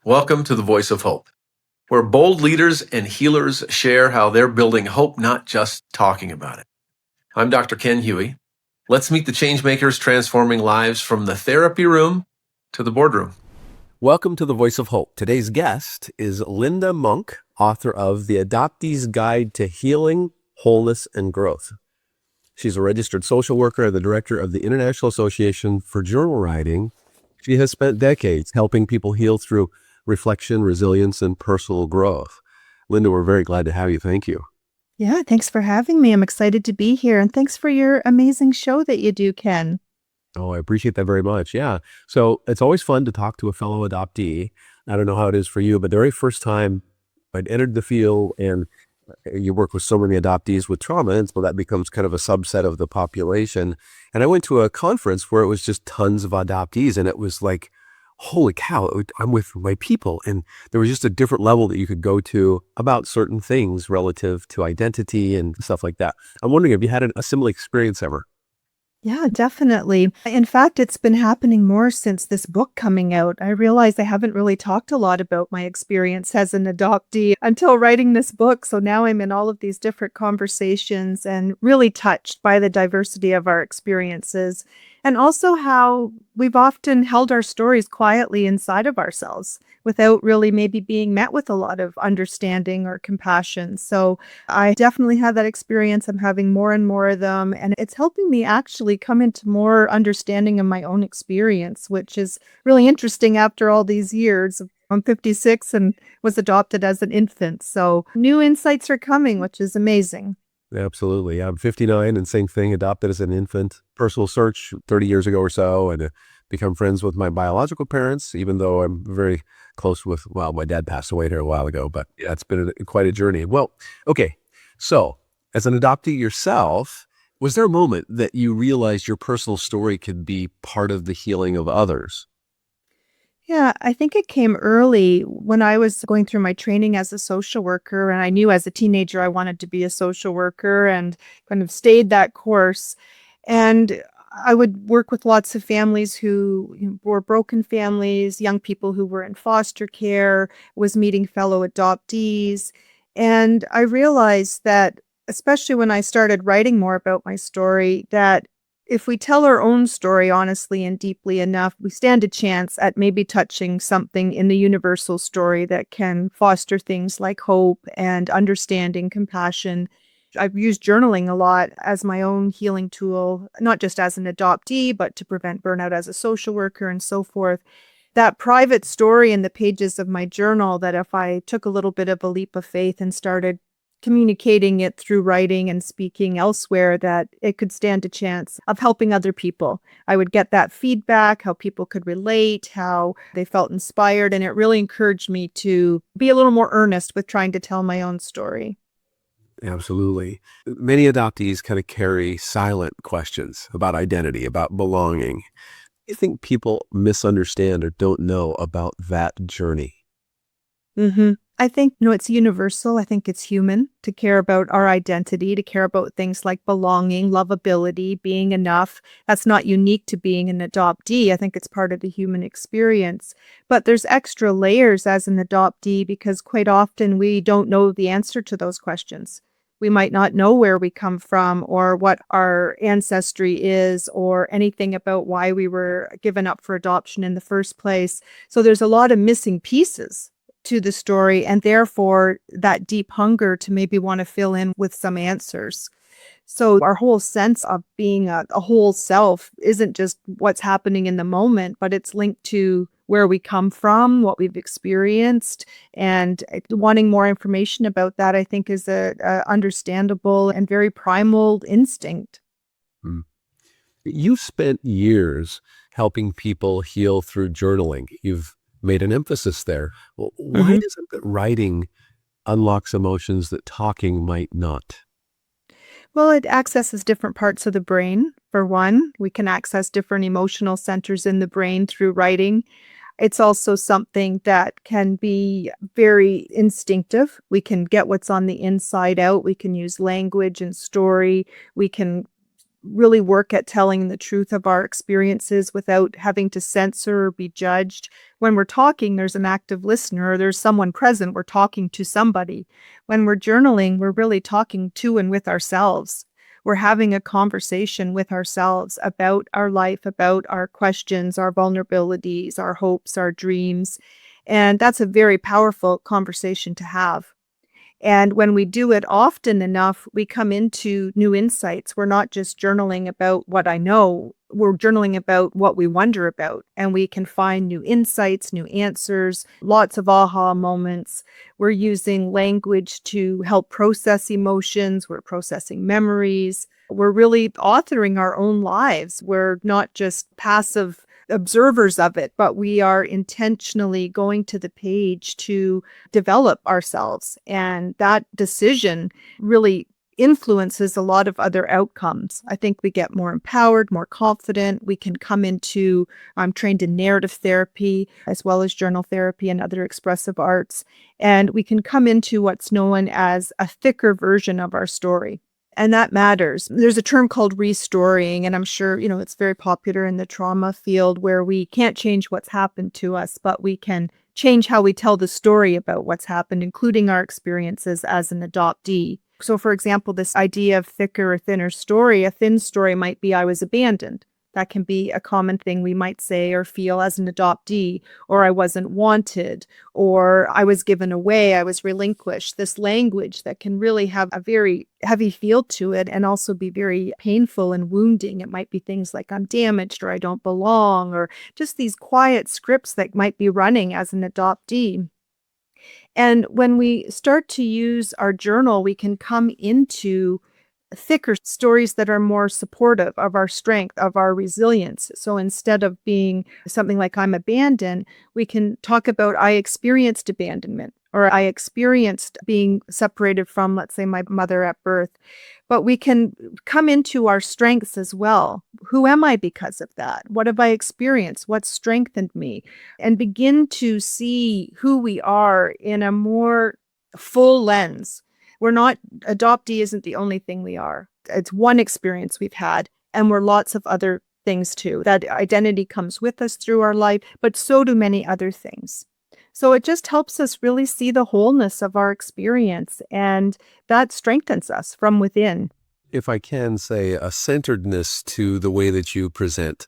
Welcome to the Voice of Hope, where bold leaders and healers share how they're building hope, not just talking about it. I'm Dr. Ken Huey. Let's meet the changemakers transforming lives from the therapy room to the boardroom. Welcome to the Voice of Hope. Today's guest is Lynda Monk, author of The Adoptee's Guide to Healing, Wholeness, and Growth. She's a registered social worker and the director of the International Association for Journal Writing. She has spent decades helping people heal through reflection, resilience, and personal growth. Lynda, we're very glad to have you. Thank you. Yeah, thanks for having me. I'm excited to be here. And thanks for your amazing show that you do, Ken. Oh, I appreciate that very much. Yeah. So it's always fun to talk to a fellow adoptee. I don't know how it is for you, but the very first time I'd entered the field, and you work with so many adoptees with trauma, and so that becomes kind of a subset of the population. And I went to a conference where it was just tons of adoptees, and it was like, holy cow, I'm with my people. And there was just a different level that you could go to about certain things relative to identity and stuff like that. I'm wondering if you had a similar experience ever. Yeah, definitely. In fact, it's been happening more since this book coming out. I realize I haven't really talked a lot about my experience as an adoptee until writing this book. So now I'm in all of these different conversations and really touched by the diversity of our experiences. And also how we've often held our stories quietly inside of ourselves without really maybe being met with a lot of understanding or compassion. So I definitely had that experience. I'm having more and more of them, and it's helping me actually come into more understanding of my own experience, which is really interesting after all these years. I'm 56 and was adopted as an infant. So new insights are coming, which is amazing. Absolutely. I'm 59 and same thing, adopted as an infant. Personal search 30 years ago or so, and become friends with my biological parents, even though I'm very close with, well, my dad passed away here a while ago, but yeah, it's been quite a journey. Well, okay. So as an adoptee yourself, was there a moment that you realized your personal story could be part of the healing of others? Yeah, I think it came early when I was going through my training as a social worker, and I knew as a teenager I wanted to be a social worker and kind of stayed that course. And I would work with lots of families who were broken families, young people who were in foster care, was meeting fellow adoptees. And I realized that, especially when I started writing more about my story, that if we tell our own story honestly and deeply enough, we stand a chance at maybe touching something in the universal story that can foster things like hope and understanding, compassion. I've used journaling a lot as my own healing tool, not just as an adoptee, but to prevent burnout as a social worker and so forth. That private story in the pages of my journal, that if I took a little bit of a leap of faith and started communicating it through writing and speaking elsewhere, that it could stand a chance of helping other people. I would get that feedback, how people could relate, how they felt inspired, and it really encouraged me to be a little more earnest with trying to tell my own story. Absolutely. Many adoptees kind of carry silent questions about identity, about belonging. You think people misunderstand or don't know about that journey? I think, it's universal. I think it's human to care about our identity, to care about things like belonging, lovability, being enough. That's not unique to being an adoptee. I think it's part of the human experience. But there's extra layers as an adoptee because quite often we don't know the answer to those questions. We might not know where we come from or what our ancestry is or anything about why we were given up for adoption in the first place. So there's a lot of missing pieces to the story, and therefore that deep hunger to maybe want to fill in with some answers. So our whole sense of being a whole self isn't just what's happening in the moment, but it's linked to where we come from, what we've experienced, and wanting more information about that, I think, is a understandable and very primal instinct. Mm. You spent years helping people heal through journaling. You've made an emphasis there. Well, why Mhm. does it that writing unlocks emotions that talking might not? Well, it accesses different parts of the brain. For one, we can access different emotional centers in the brain through writing. It's also something that can be very instinctive. We can get what's on the inside out. We can use language and story. We can really work at telling the truth of our experiences without having to censor or be judged. When we're talking, there's an active listener, or there's someone present. We're talking to somebody. When we're journaling, we're really talking to and with ourselves. We're having a conversation with ourselves about our life, about our questions, our vulnerabilities, our hopes, our dreams. And that's a very powerful conversation to have. And when we do it often enough, we come into new insights. We're not just journaling about what I know, we're journaling about what we wonder about. And we can find new insights, new answers, lots of aha moments. We're using language to help process emotions, we're processing memories. We're really authoring our own lives. We're not just passive observers of it, but we are intentionally going to the page to develop ourselves. And that decision really influences a lot of other outcomes. I think we get more empowered, more confident. We can come into, I'm trained in narrative therapy as well as journal therapy and other expressive arts. And we can come into what's known as a thicker version of our story. And that matters. There's a term called restoring, and I'm sure, it's very popular in the trauma field, where we can't change what's happened to us, but we can change how we tell the story about what's happened, including our experiences as an adoptee. So, for example, this idea of thicker or thinner story, a thin story might be I was abandoned. That can be a common thing we might say or feel as an adoptee, or I wasn't wanted, or I was given away, I was relinquished. This language that can really have a very heavy feel to it and also be very painful and wounding. It might be things like I'm damaged or I don't belong, or just these quiet scripts that might be running as an adoptee. And when we start to use our journal, we can come into thicker stories that are more supportive of our strength, of our resilience. So instead of being something like I'm abandoned, we can talk about I experienced abandonment, or I experienced being separated from, let's say, my mother at birth. But we can come into our strengths as well. Who am I because of that? What have I experienced? What strengthened me? And begin to see who we are in a more full lens. Adoptee isn't the only thing we are. It's one experience we've had, and we're lots of other things too. That identity comes with us through our life, but so do many other things. So it just helps us really see the wholeness of our experience, and that strengthens us from within. If I can say a centeredness to the way that you present,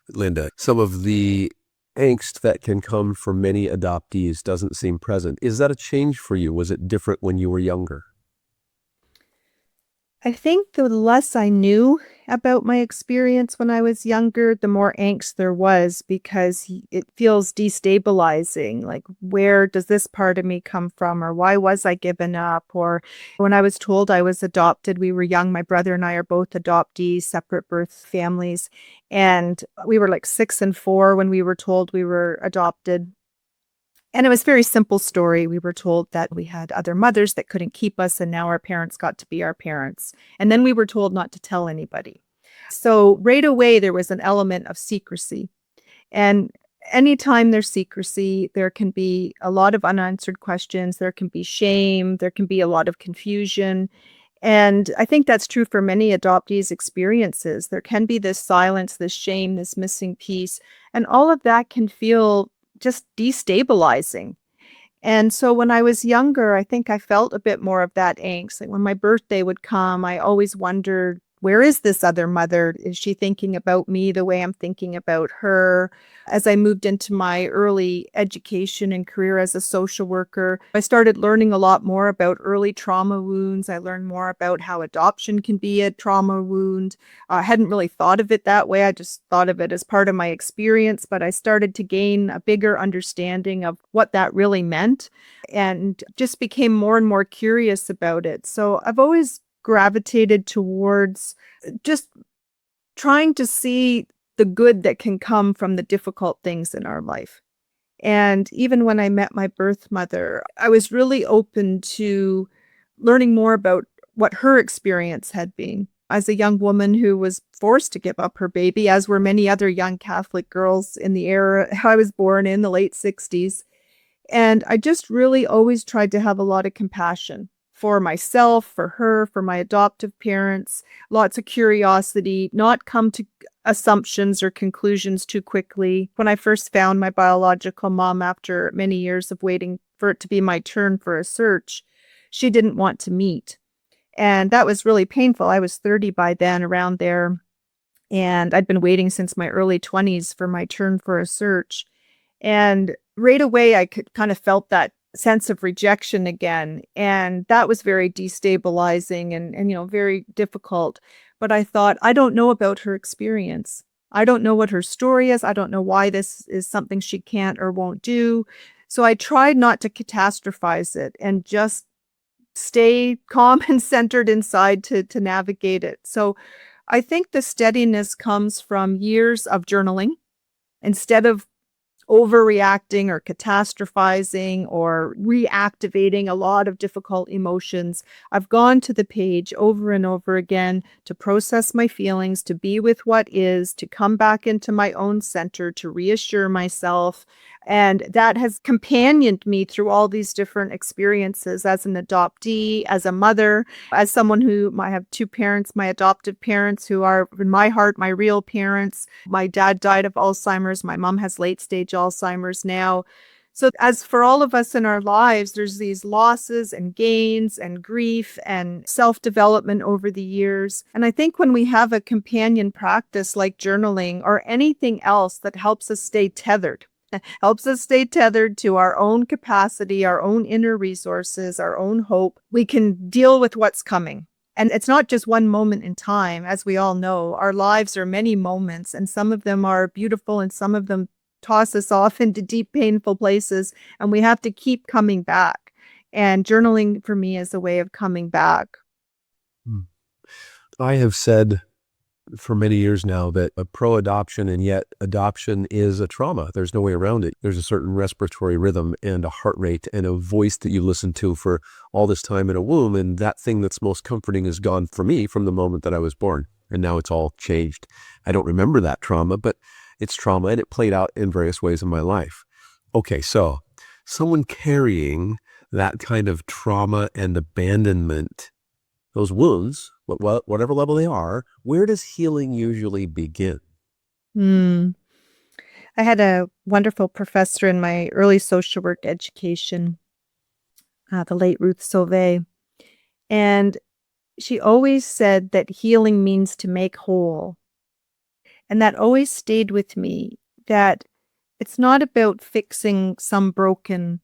Lynda, some of the angst that can come from many adoptees doesn't seem present. Is that a change for you? Was it different when you were younger? I think the less I knew about my experience when I was younger, the more angst there was, because it feels destabilizing. Like, where does this part of me come from? Or why was I given up? Or when I was told I was adopted, we were young. My brother and I are both adoptees, separate birth families. And we were like 6 and 4 when we were told we were adopted. And it was a very simple story. We were told that we had other mothers that couldn't keep us, and now our parents got to be our parents. And then we were told not to tell anybody. So right away, there was an element of secrecy. And anytime there's secrecy, there can be a lot of unanswered questions. There can be shame. There can be a lot of confusion. And I think that's true for many adoptees' experiences. There can be this silence, this shame, this missing piece. And all of that can feel just destabilizing. And so when I was younger, I think I felt a bit more of that angst. Like when my birthday would come, I always wondered, where is this other mother? Is she thinking about me the way I'm thinking about her? As I moved into my early education and career as a social worker, I started learning a lot more about early trauma wounds. I learned more about how adoption can be a trauma wound. I hadn't really thought of it that way. I just thought of it as part of my experience, but I started to gain a bigger understanding of what that really meant, and just became more and more curious about it. So I've always gravitated towards just trying to see the good that can come from the difficult things in our life. And even when I met my birth mother, I was really open to learning more about what her experience had been as a young woman who was forced to give up her baby, as were many other young Catholic girls in the era I was born in, the late 60s. And I just really always tried to have a lot of compassion for myself, for her, for my adoptive parents, lots of curiosity, not come to assumptions or conclusions too quickly. When I first found my biological mom after many years of waiting for it to be my turn for a search, she didn't want to meet. And that was really painful. I was 30 by then, around there. And I'd been waiting since my early 20s for my turn for a search. And right away, I could kind of felt that sense of rejection again. And that was very destabilizing and very difficult. But I thought, I don't know about her experience. I don't know what her story is. I don't know why this is something she can't or won't do. So I tried not to catastrophize it and just stay calm and centered inside to navigate it. So I think the steadiness comes from years of journaling. Instead of overreacting or catastrophizing or reactivating a lot of difficult emotions, I've gone to the page over and over again to process my feelings, to be with what is, to come back into my own center, to reassure myself. And that has companioned me through all these different experiences as an adoptee, as a mother, as someone who I have two parents, my adoptive parents, who are in my heart my real parents. My dad died of Alzheimer's. My mom has late stage Alzheimer's now. So as for all of us in our lives, there's these losses and gains and grief and self-development over the years. And I think when we have a companion practice like journaling or anything else that helps us stay tethered, to our own capacity, our own inner resources, our own hope, we can deal with what's coming. And it's not just one moment in time. As we all know, our lives are many moments, and some of them are beautiful and some of them toss us off into deep, painful places, and we have to keep coming back. And journaling for me is a way of coming back. I have said for many years now that a pro-adoption, and yet adoption is a trauma. There's no way around it. There's a certain respiratory rhythm and a heart rate and a voice that you listen to for all this time in a womb. And that thing that's most comforting is gone for me from the moment that I was born. And now it's all changed. I don't remember that trauma, but it's trauma and it played out in various ways in my life. Okay, so someone carrying that kind of trauma and abandonment, those wounds, whatever level they are, where does healing usually begin? I had a wonderful professor in my early social work education, the late Ruth Sauvé, and she always said that healing means to make whole. And that always stayed with me, that it's not about fixing some broken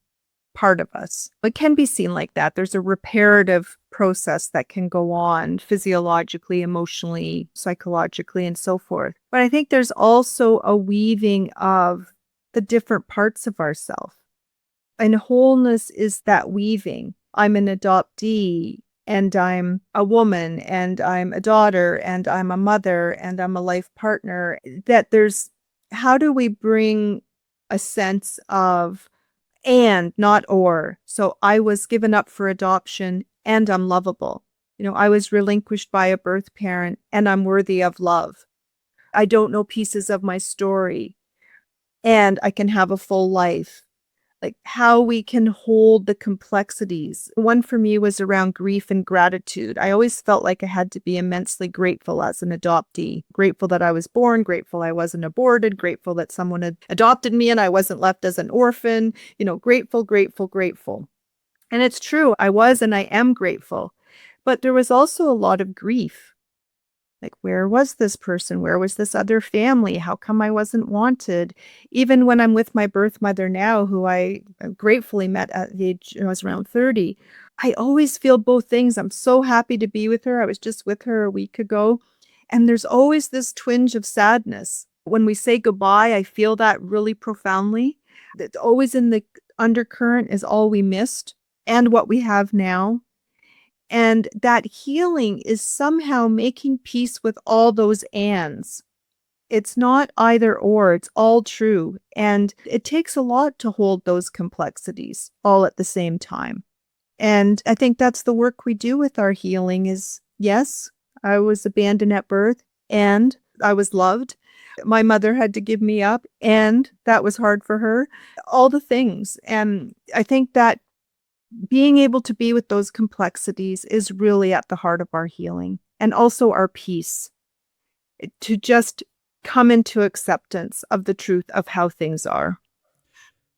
part of us. It can be seen like that. There's a reparative process that can go on physiologically, emotionally, psychologically, and so forth. But I think there's also a weaving of the different parts of ourselves. And wholeness is that weaving. I'm an adoptee, and I'm a woman, and I'm a daughter, and I'm a mother, and I'm a life partner. That there's, how do we bring a sense of and, not or. So I was given up for adoption and I'm lovable. I was relinquished by a birth parent and I'm worthy of love. I don't know pieces of my story and I can have a full life. Like how we can hold the complexities. One for me was around grief and gratitude. I always felt like I had to be immensely grateful as an adoptee. Grateful that I was born, grateful I wasn't aborted, grateful that someone had adopted me and I wasn't left as an orphan. Grateful, grateful, grateful. And it's true, I was and I am grateful. But there was also a lot of grief. Like, where was this person? Where was this other family? How come I wasn't wanted? Even when I'm with my birth mother now, who I gratefully met at the age, I was around 30, I always feel both things. I'm so happy to be with her. I was just with her a week ago. And there's always this twinge of sadness. When we say goodbye, I feel that really profoundly. That always in the undercurrent is all we missed and what we have now. And that healing is somehow making peace with all those ands. It's not either or, it's all true. And it takes a lot to hold those complexities all at the same time. And I think that's the work we do with our healing is, yes, I was abandoned at birth and I was loved. My mother had to give me up and that was hard for her. All the things. And I think that being able to be with those complexities is really at the heart of our healing, and also our peace, to just come into acceptance of the truth of how things are.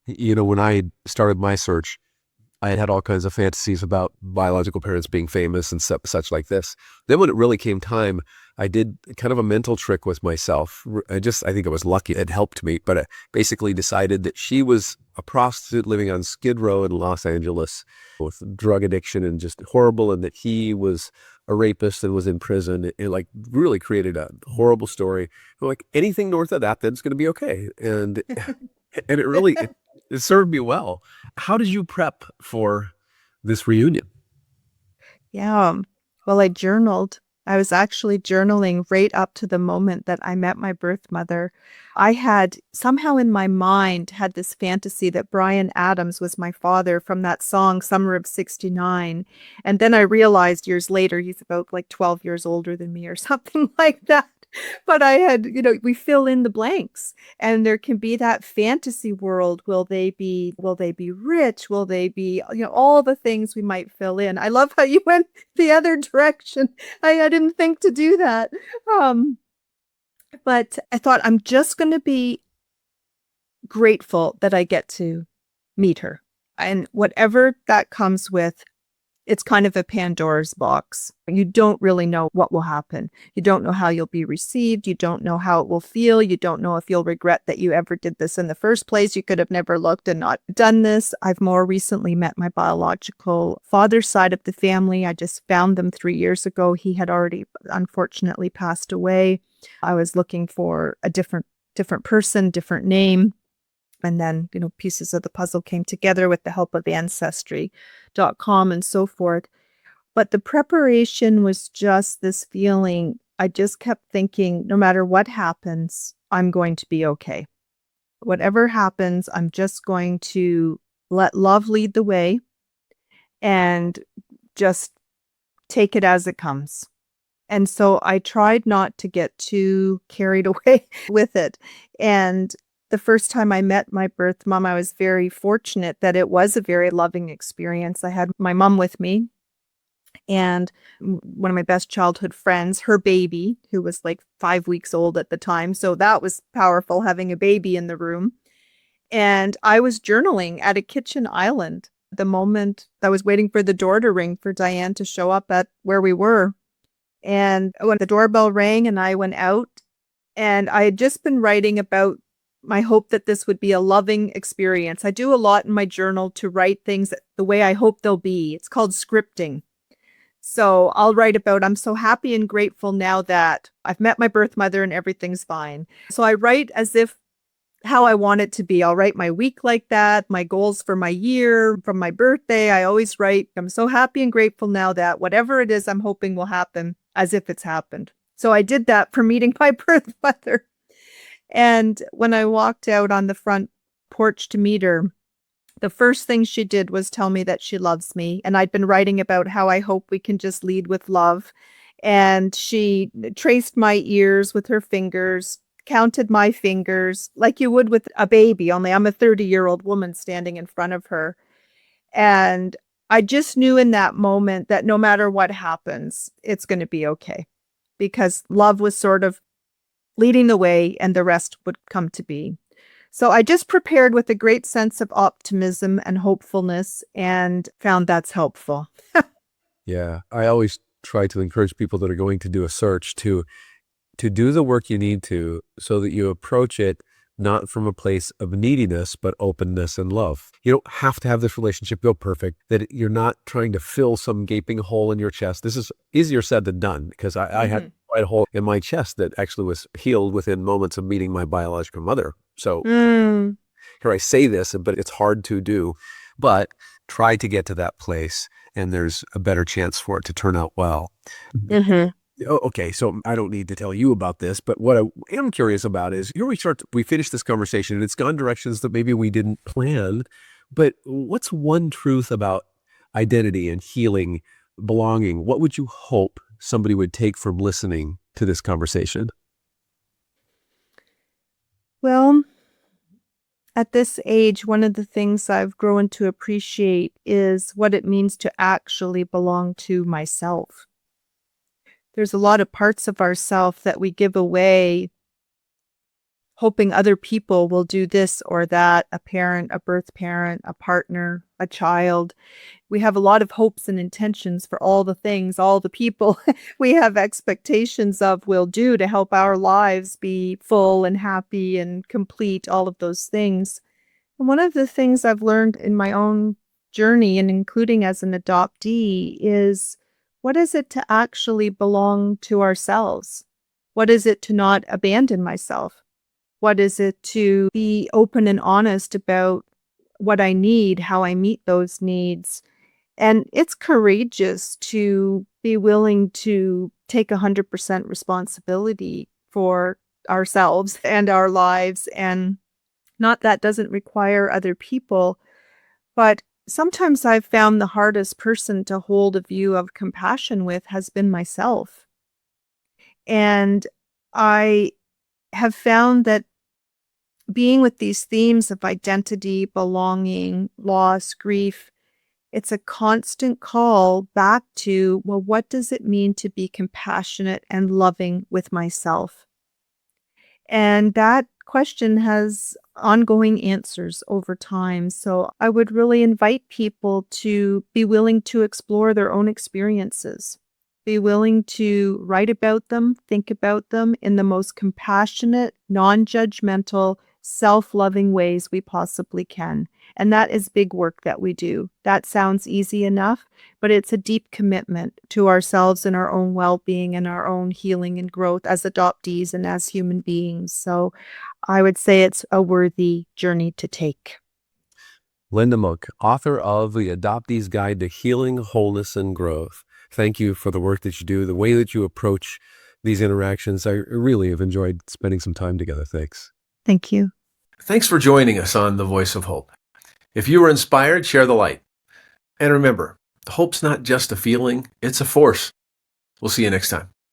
When I started my search, I had all kinds of fantasies about biological parents being famous and such like this. Then when it really came time, I did kind of a mental trick with myself. I think I was lucky. It helped me, but I basically decided that she was a prostitute living on Skid Row in Los Angeles with drug addiction and just horrible, and that he was a rapist and was in prison. It like really created a horrible story. Like anything north of that, then it's going to be okay. And it really, it served me well. How did you prep for this reunion? Yeah. Well, I journaled. I was actually journaling right up to the moment that I met my birth mother. I had somehow in my mind had this fantasy that Bryan Adams was my father from that song, Summer of '69. And then I realized years later, he's about like 12 years older than me or something like that. But I had, we fill in the blanks, and there can be that fantasy world. Will they be rich? Will they be, all the things we might fill in. I love how you went the other direction. I didn't think to do that. But I thought I'm just going to be grateful that I get to meet her. And whatever that comes with, it's kind of a Pandora's box. You don't really know what will happen. You don't know how you'll be received. You don't know how it will feel. You don't know if you'll regret that you ever did this in the first place. You could have never looked and not done this. I've more recently met my biological father's side of the family. I just found them 3 years ago. He had already unfortunately passed away. I was looking for a different person, different name. And then, pieces of the puzzle came together with the help of Ancestry.com and so forth. But the preparation was just this feeling. I just kept thinking, no matter what happens, I'm going to be okay. Whatever happens, I'm just going to let love lead the way and just take it as it comes. And so I tried not to get too carried away with it. And the first time I met my birth mom, I was very fortunate that it was a very loving experience. I had my mom with me and one of my best childhood friends, her baby, who was like 5 weeks old at the time. So that was powerful, having a baby in the room. And I was journaling at a kitchen island the moment I was waiting for the door to ring for Diane to show up at where we were. And when the doorbell rang and I went out, and I had just been writing about my hope that this would be a loving experience. I do a lot in my journal to write things the way I hope they'll be. It's called scripting. So I'll write about, I'm so happy and grateful now that I've met my birth mother and everything's fine. So I write as if how I want it to be. I'll write my week like that, my goals for my year, from my birthday. I always write, I'm so happy and grateful now that whatever it is I'm hoping will happen, as if it's happened. So I did that for meeting my birth mother. And when I walked out on the front porch to meet her, the first thing she did was tell me that she loves me. And I'd been writing about how I hope we can just lead with love. And she traced my ears with her fingers, counted my fingers like you would with a baby, only I'm a 30-year-old woman standing in front of her. And I just knew in that moment that no matter what happens, it's going to be okay, because love was sort of leading the way and the rest would come to be. So I just prepared with a great sense of optimism and hopefulness and found that's helpful. Yeah, I always try to encourage people that are going to do a search to do the work you need to, so that you approach it not from a place of neediness, but openness and love. You don't have to have this relationship go perfect, that you're not trying to fill some gaping hole in your chest. This is easier said than done, because I had quite a hole in my chest that actually was healed within moments of meeting my biological mother. So here I say this, but it's hard to do, but try to get to that place and there's a better chance for it to turn out well. Okay, so I don't need to tell you about this, but what I am curious about is, here we finish this conversation and it's gone directions that maybe we didn't plan, but what's one truth about identity and healing, belonging? What would you hope somebody would take from listening to this conversation? Well, At this age, one of the things I've grown to appreciate is what it means to actually belong to myself. There's a lot of parts of ourself that we give away hoping other people will do this or that, a parent, a birth parent, a partner, a child. We have a lot of hopes and intentions for all the things, all the people we have expectations of will do to help our lives be full and happy and complete, all of those things. And one of the things I've learned in my own journey, and including as an adoptee, is what is it to actually belong to ourselves? What is it to not abandon myself? What is it to be open and honest about what I need, how I meet those needs? And it's courageous to be willing to take 100% responsibility for ourselves and our lives. And not that doesn't require other people, but sometimes I've found the hardest person to hold a view of compassion with has been myself. And I have found that being with these themes of identity, belonging, loss, grief, it's a constant call back to, well, what does it mean to be compassionate and loving with myself? And that question has ongoing answers over time. So I would really invite people to be willing to explore their own experiences, be willing to write about them, think about them in the most compassionate, non-judgmental, self-loving ways we possibly can. And that is big work that we do. That sounds easy enough, but it's a deep commitment to ourselves and our own well-being and our own healing and growth as adoptees and as human beings. So I would say it's a worthy journey to take. Lynda Monk, author of The Adoptee's Guide to Healing, Wholeness, and Growth. Thank you for the work that you do, the way that you approach these interactions. I really have enjoyed spending some time together. Thanks. Thank you. Thanks for joining us on The Voice of Hope. If you were inspired, share the light. And remember, hope's not just a feeling, it's a force. We'll see you next time.